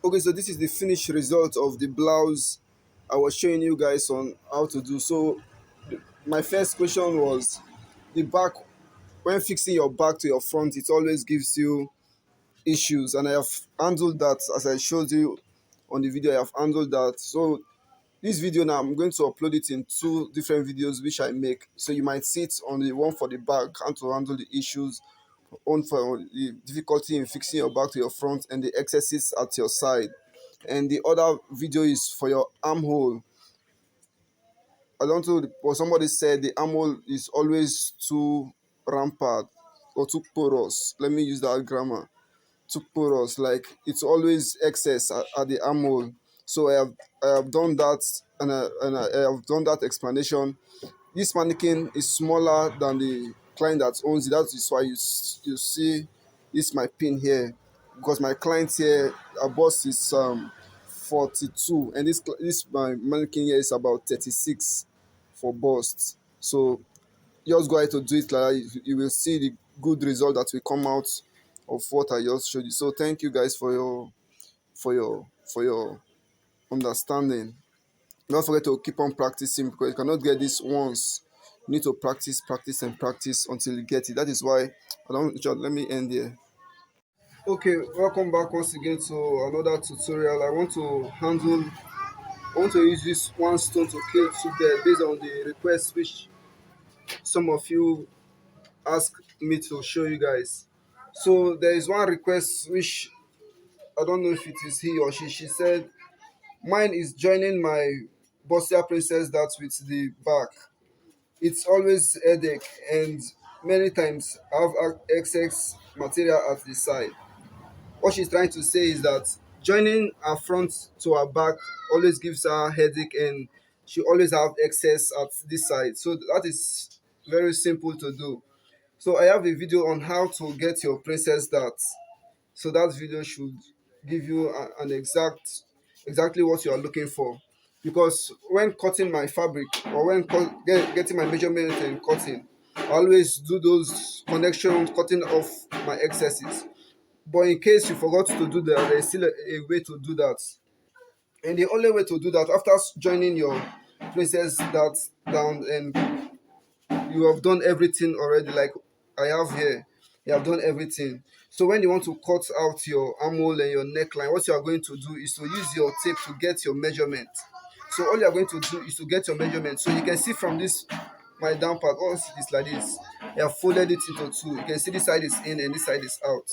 Okay, so this is the finished result of the blouse I was showing you guys on how to do. So my first question was the back. When fixing your back to your front, it always gives you issues, and I have handled that as I showed you on the video. I have handled that. So this video now, I'm going to upload it in two different videos which I make. So you might see it on the one for the back, how to handle the issues, one for the difficulty in fixing your back to your front, and the excesses at your side. And the other video is for your armhole. I don't know what somebody said, the armhole is always too rampant or too porous. Let me use that grammar. Too porous, like it's always excess at the armhole. So I have done that, and I have done that explanation. This mannequin is smaller than the client that owns it. That is why you see this my pin here, because my client here, our boss is 42, and this my mannequin here is about 36 for bust. So just go ahead to do it like that. You will see the good result that will come out of what I just showed you. So thank you guys for your understanding. Don't forget to keep on practicing, because you cannot get this once. You need to practice, practice, and practice until you get it. That is why I don't. Let me end here. Okay, welcome back once again to another tutorial. I want to use this one stone to kill two birds based on the request which some of you asked me to show you guys. So there is one request which I don't know if it is he or she. She said mine is joining my Bosia Princess that with the back. It's always headache, and many times I have excess material at the side. What she's trying to say is that joining her front to her back always gives her headache, and she always have excess at this side. So that is very simple to do. So I have a video on how to get your princess that. So that video should give you an exactly what you are looking for. Because when cutting my fabric, or when getting my measurement and cutting, I always do those connections, cutting off my excesses. But in case you forgot to do that, there is still a way to do that. And the only way to do that, after joining your princess that down, and you have done everything already, like I have here, you have done everything. So when you want to cut out your armhole and your neckline, what you are going to do is to use your tape to get your measurement. So all you are going to do is to get your measurement. So you can see from this my down part, once it's like this, I have folded it into two. You can see this side is in and this side is out.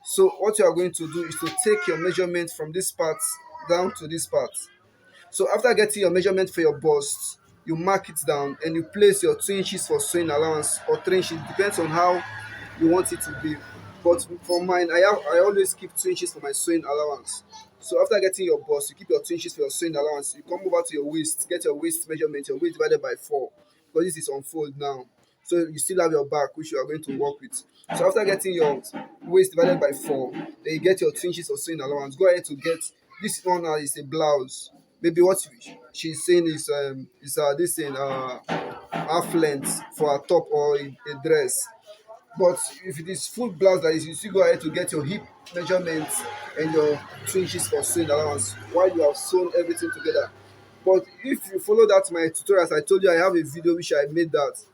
So what you are going to do is to take your measurement from this part down to this part. So after getting your measurement for your bust, you mark it down and you place your 2 inches for sewing allowance, or 3 inches, depends on how you want it to be. But for mine, I always keep 2 inches for my sewing allowance. So after getting your bust, you keep your 2 inches for your sewing allowance. You come over to your waist, get your waist measurement, your waist divided by 4, because this is on fold now. So you still have your back, which you are going to work with. So after getting your waist divided by 4, then you get your 2 inches of sewing allowance. Go ahead to get this one. Now is a blouse. Maybe what she's saying is this thing half length for a top or a dress. But if it is full blouse, that is, you still go ahead to get your hip measurements and your 2 inches for sewing allowance while you have sewn everything together. But if you follow that my tutorials, I told you I have a video which I made that.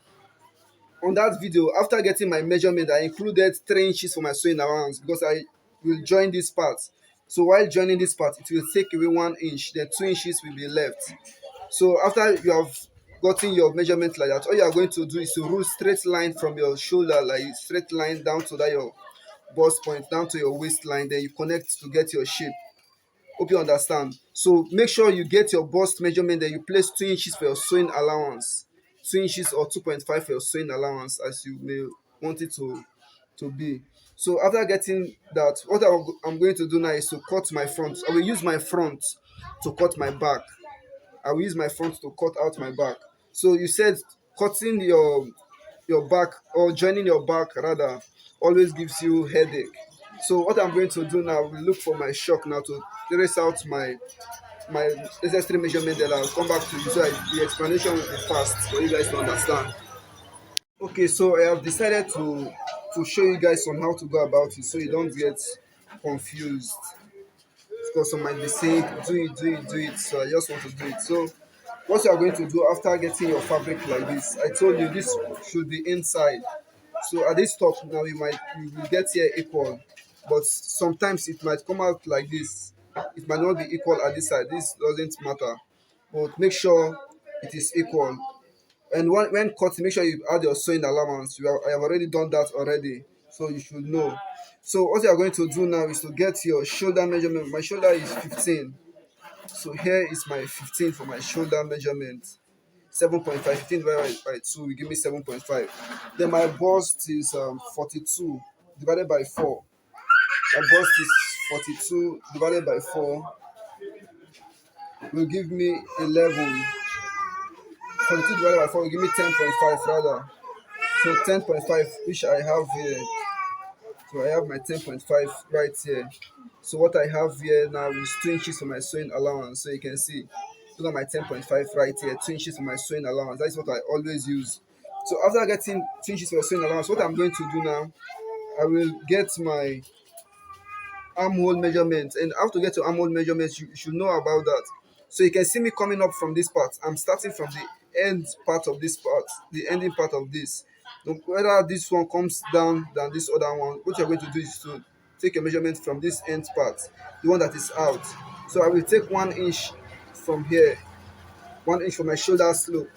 On that video, after getting my measurement, I included 3 inches for my sewing allowance, because I will join this part. So while joining this part, it will take away 1 inch, then 2 inches will be left. So after you have gotten your measurement like that, all you are going to do is to rule straight line from your shoulder, like straight line down to that your bust point, down to your waistline, then you connect to get your shape. Hope you understand. So make sure you get your bust measurement, then you place 2 inches for your sewing allowance, 2 inches or 2.5 for your sewing allowance, as you may want it to be. So after getting that, what I'm going to do now is to cut my front. I will use my front to cut my back. I will use my front to cut out my back. So you said cutting your back, or joining your back rather, always gives you headache. So what I'm going to do now, we look for my shock now to trace out my necessary measurement, then I'll come back to you so the explanation will be fast for you guys to understand. Okay, so I have decided to show you guys on how to go about it so you don't get confused. because some might be saying do it, do it, do it. So I just want to do it. So what you are going to do after getting your fabric like this, I told you this should be inside. So at this top now you will get here equal, but sometimes it might come out like this. It might not be equal at this side. This doesn't matter, but make sure it is equal. And when cutting, make sure you add your sewing allowance. I have already done that already, so you should know. So what you are going to do now is to get your shoulder measurement. My shoulder is 15. So here is my 15 for my shoulder measurement. 7.5, 15 divided by 2 will give me 7.5. Then my bust is 42 divided by 4. My bust is 42 divided by 4 will give me 11. 42 divided by 4 will give me 10.5 rather. So 10.5, which I have here. So I have my 10.5 right here. So what I have here now is 2 inches for my sewing allowance. So you can see, look at my 10.5 right here, 2 inches for my sewing allowance. That's what I always use. So after getting 2 inches for my sewing allowance, what I'm going to do now, I will get my armhole measurement. And how to get to armhole measurements, you should know about that. So you can see me coming up from this part. I'm starting from the end part of this part, the ending part of this. So whether this one comes down than this other one, what you're going to do is to take a measurement from this end part, the one that is out. So I will take 1 inch from here, 1 inch for my shoulder slope.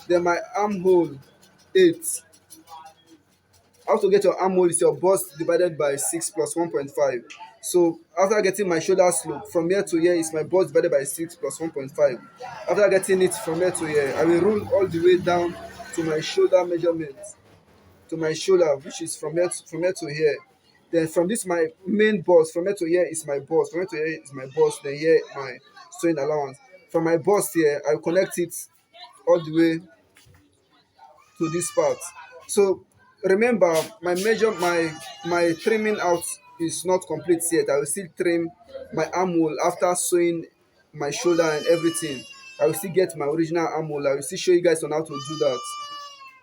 Then my armhole 8. How to get your armhole is your bust divided by 6 plus 1.5. So after getting my shoulder slope from here to here is my bust divided by 6 plus 1.5. After getting it from here to here, I will rule all the way down to my shoulder measurement, to my shoulder, which is from here to here. Then from this my main bust, from here to here is my bust, from here to here is my bust, then here my sewing allowance. From my bust here, I will connect it all the way to this part. So remember, my trimming out is not complete yet. I will still trim my armhole after sewing my shoulder and everything. I will still get my original armhole. I will still show you guys on how to do that.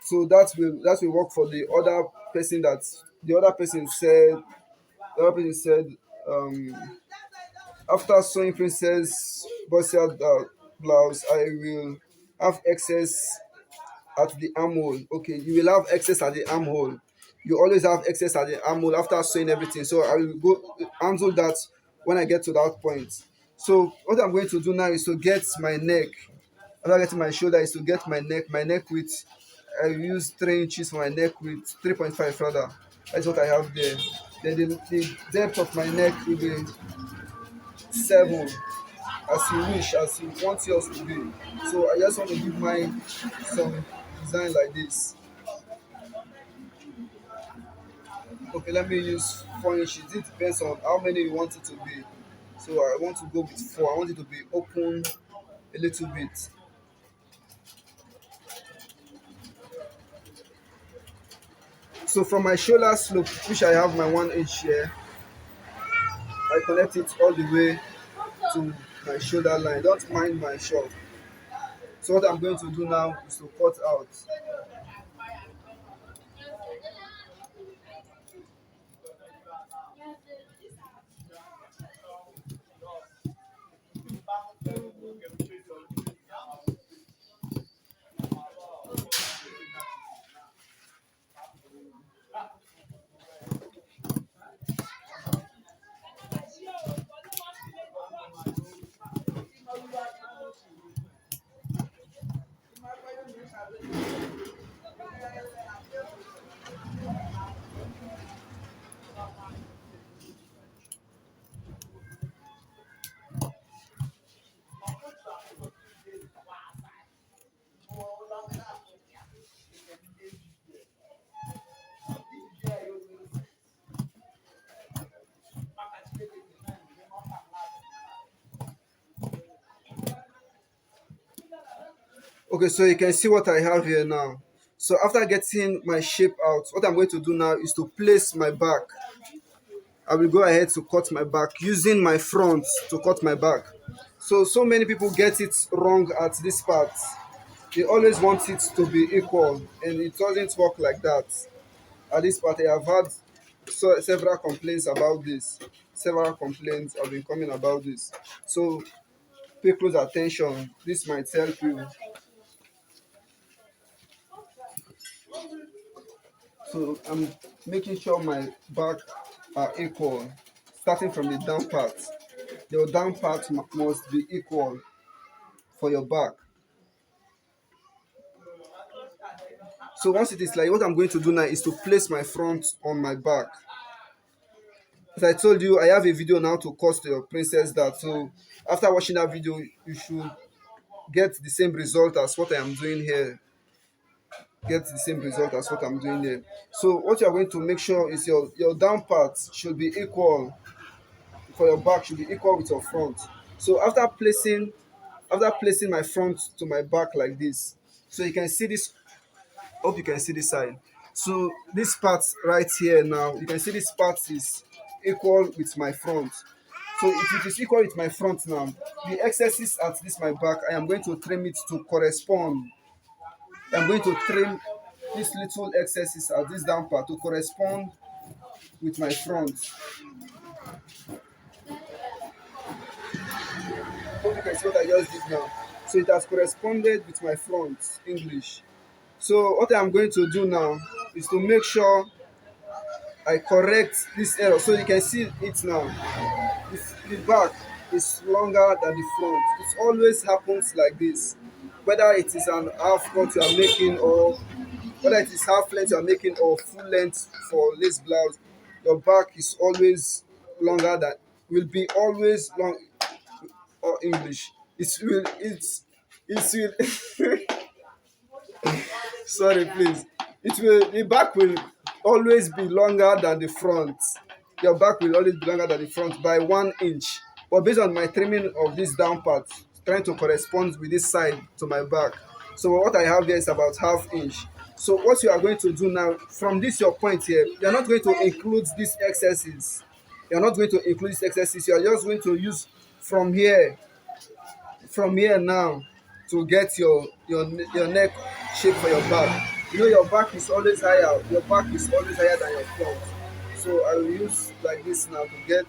So that will work for the other person that the other person said. The other person said, after sewing princess Bosia blouse, I will have excess at the armhole. Okay, you will have excess at the armhole. You always have excess at the armhole after sewing everything. So I will go handle that when I get to that point. So what I'm going to do now is to get my neck. After getting my shoulder is to get my neck. My neck width, I will use 3 inches for my neck width, 3.5 rather. That's what I have there. Then the depth of my neck will be 7, as you wish, as you want yours to be. So I just want to give mine some design like this. Okay, let me use 4 inches. It depends on how many you want it to be. So I want to go with 4. I want it to be open a little bit. So from my shoulder slope, which I have my 1 inch here, I connect it all the way to my shoulder line. Don't mind my shop. So what I'm going to do now is to cut out. Okay, so you can see what I have here now. So after getting my shape out, what I'm going to do now is to place my back. I will go ahead to cut my back using my front to cut my back. So many people get it wrong at this part. They always want it to be equal, and it doesn't work like that. At this part, I have had several complaints about this. Several complaints have been coming about this. So pay close attention. This might help you. So I'm making sure my back are equal, starting from the down part. Your down part must be equal for your back. So once it is like, what I'm going to do now is to place my front on my back. As I told you, I have a video now to cost your princess that. So after watching that video, you should get the same result as what I am doing here. Get the same result as what I'm doing here. So what you are going to make sure is your down part should be equal for your back, should be equal with your front. So after placing my front to my back like this, so you can see this. Hope you can see this side. So this part right here now, you can see this part is equal with my front. So if it is equal with my front now, the excesses at this my back, I am going to trim it to correspond. I'm going to trim these little excesses at this down part to correspond with my front. Hope you can see what I just did now. So it has corresponded with my front English. So what I'm going to do now is to make sure I correct this error. So you can see it now. If the back is longer than the front, it always happens like this. Whether it is an half cut you are making, or whether it is half length you are making, or full length for lace blouse, your back is always longer than, will be always long, or English. It will sorry please, the back will always be longer than the front. Your back will always be longer than the front by 1 inch, but based on my trimming of this down part, trying to correspond with this side to my back, so what I have here is about half inch. So what you are going to do now, from this your point here, you are not going to include these excesses. You are not going to include these excesses. You are just going to use from here, now, to get your neck shape for your back. You know your back is always higher. Your back is always higher than your front. So I will use like this now to get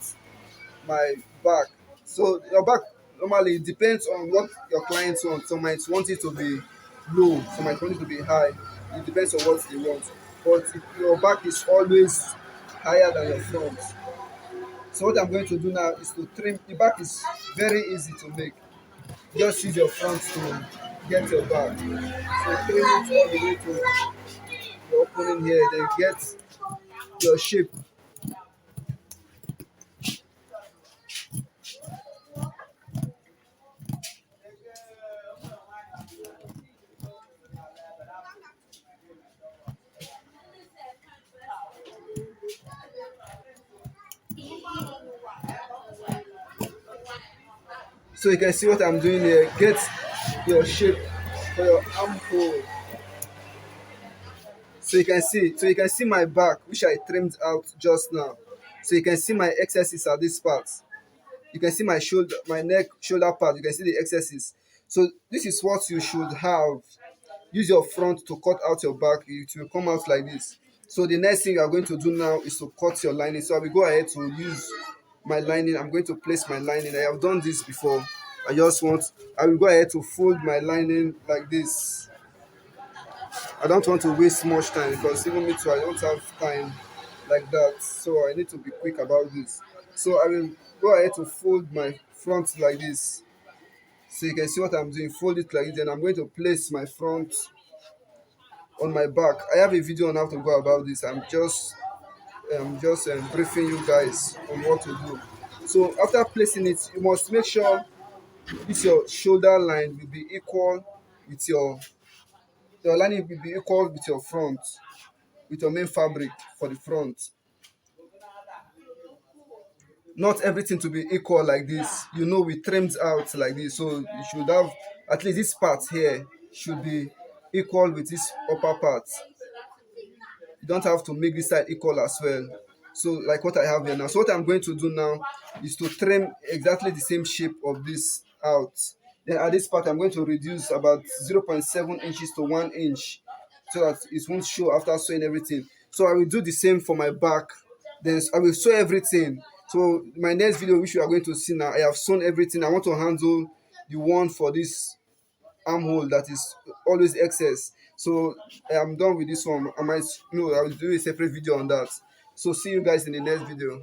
my back. So your back normally, it depends on what your clients want. Some might want it to be low, some might want it to be high. It depends on what they want. But if your back is always higher than your front. So what I'm going to do now is to trim. The back is very easy to make. Just use your front to get your back. So trim it all the way to your opening here, then get your shape. So you can see what I'm doing here. Get your shape for your armhole. So you can see my back, which I trimmed out just now. So you can see my excesses at this part. You can see my shoulder, my neck, shoulder part. You can see the excesses. So this is what you should have. Use your front to cut out your back. It will come out like this. So the next thing you are going to do now is to cut your lining. So I will go ahead to use my lining. I'm going to place my lining. I have done this before. I will go ahead to fold my lining like this. I don't want to waste much time, because even me too, I don't have time like that. So I need to be quick about this. So I will go ahead to fold my front like this. So you can see what I'm doing. Fold it like this. Then I'm going to place my front on my back. I have a video on how to go about this. I'm just briefing you guys on what to do. So after placing it, you must make sure this your shoulder line will be equal with your lining will be equal with your front, with your main fabric for the front. Not everything to be equal like this. We trimmed out like this, so you should have at least this part here should be equal with this upper part. You don't have to make this side equal as well. So like what I have here now. So what I'm going to do now is to trim exactly the same shape of this out. Then at this part, I'm going to reduce about 0.7 inches to 1 inch, so that it won't show after sewing everything. So I will do the same for my back. Then I will sew everything. So my next video which you are going to see now, I have sewn everything. I want to handle the one for this armhole that is always excess. So I am done with this one. I might no, I will do a separate video on that. So see you guys in the next video.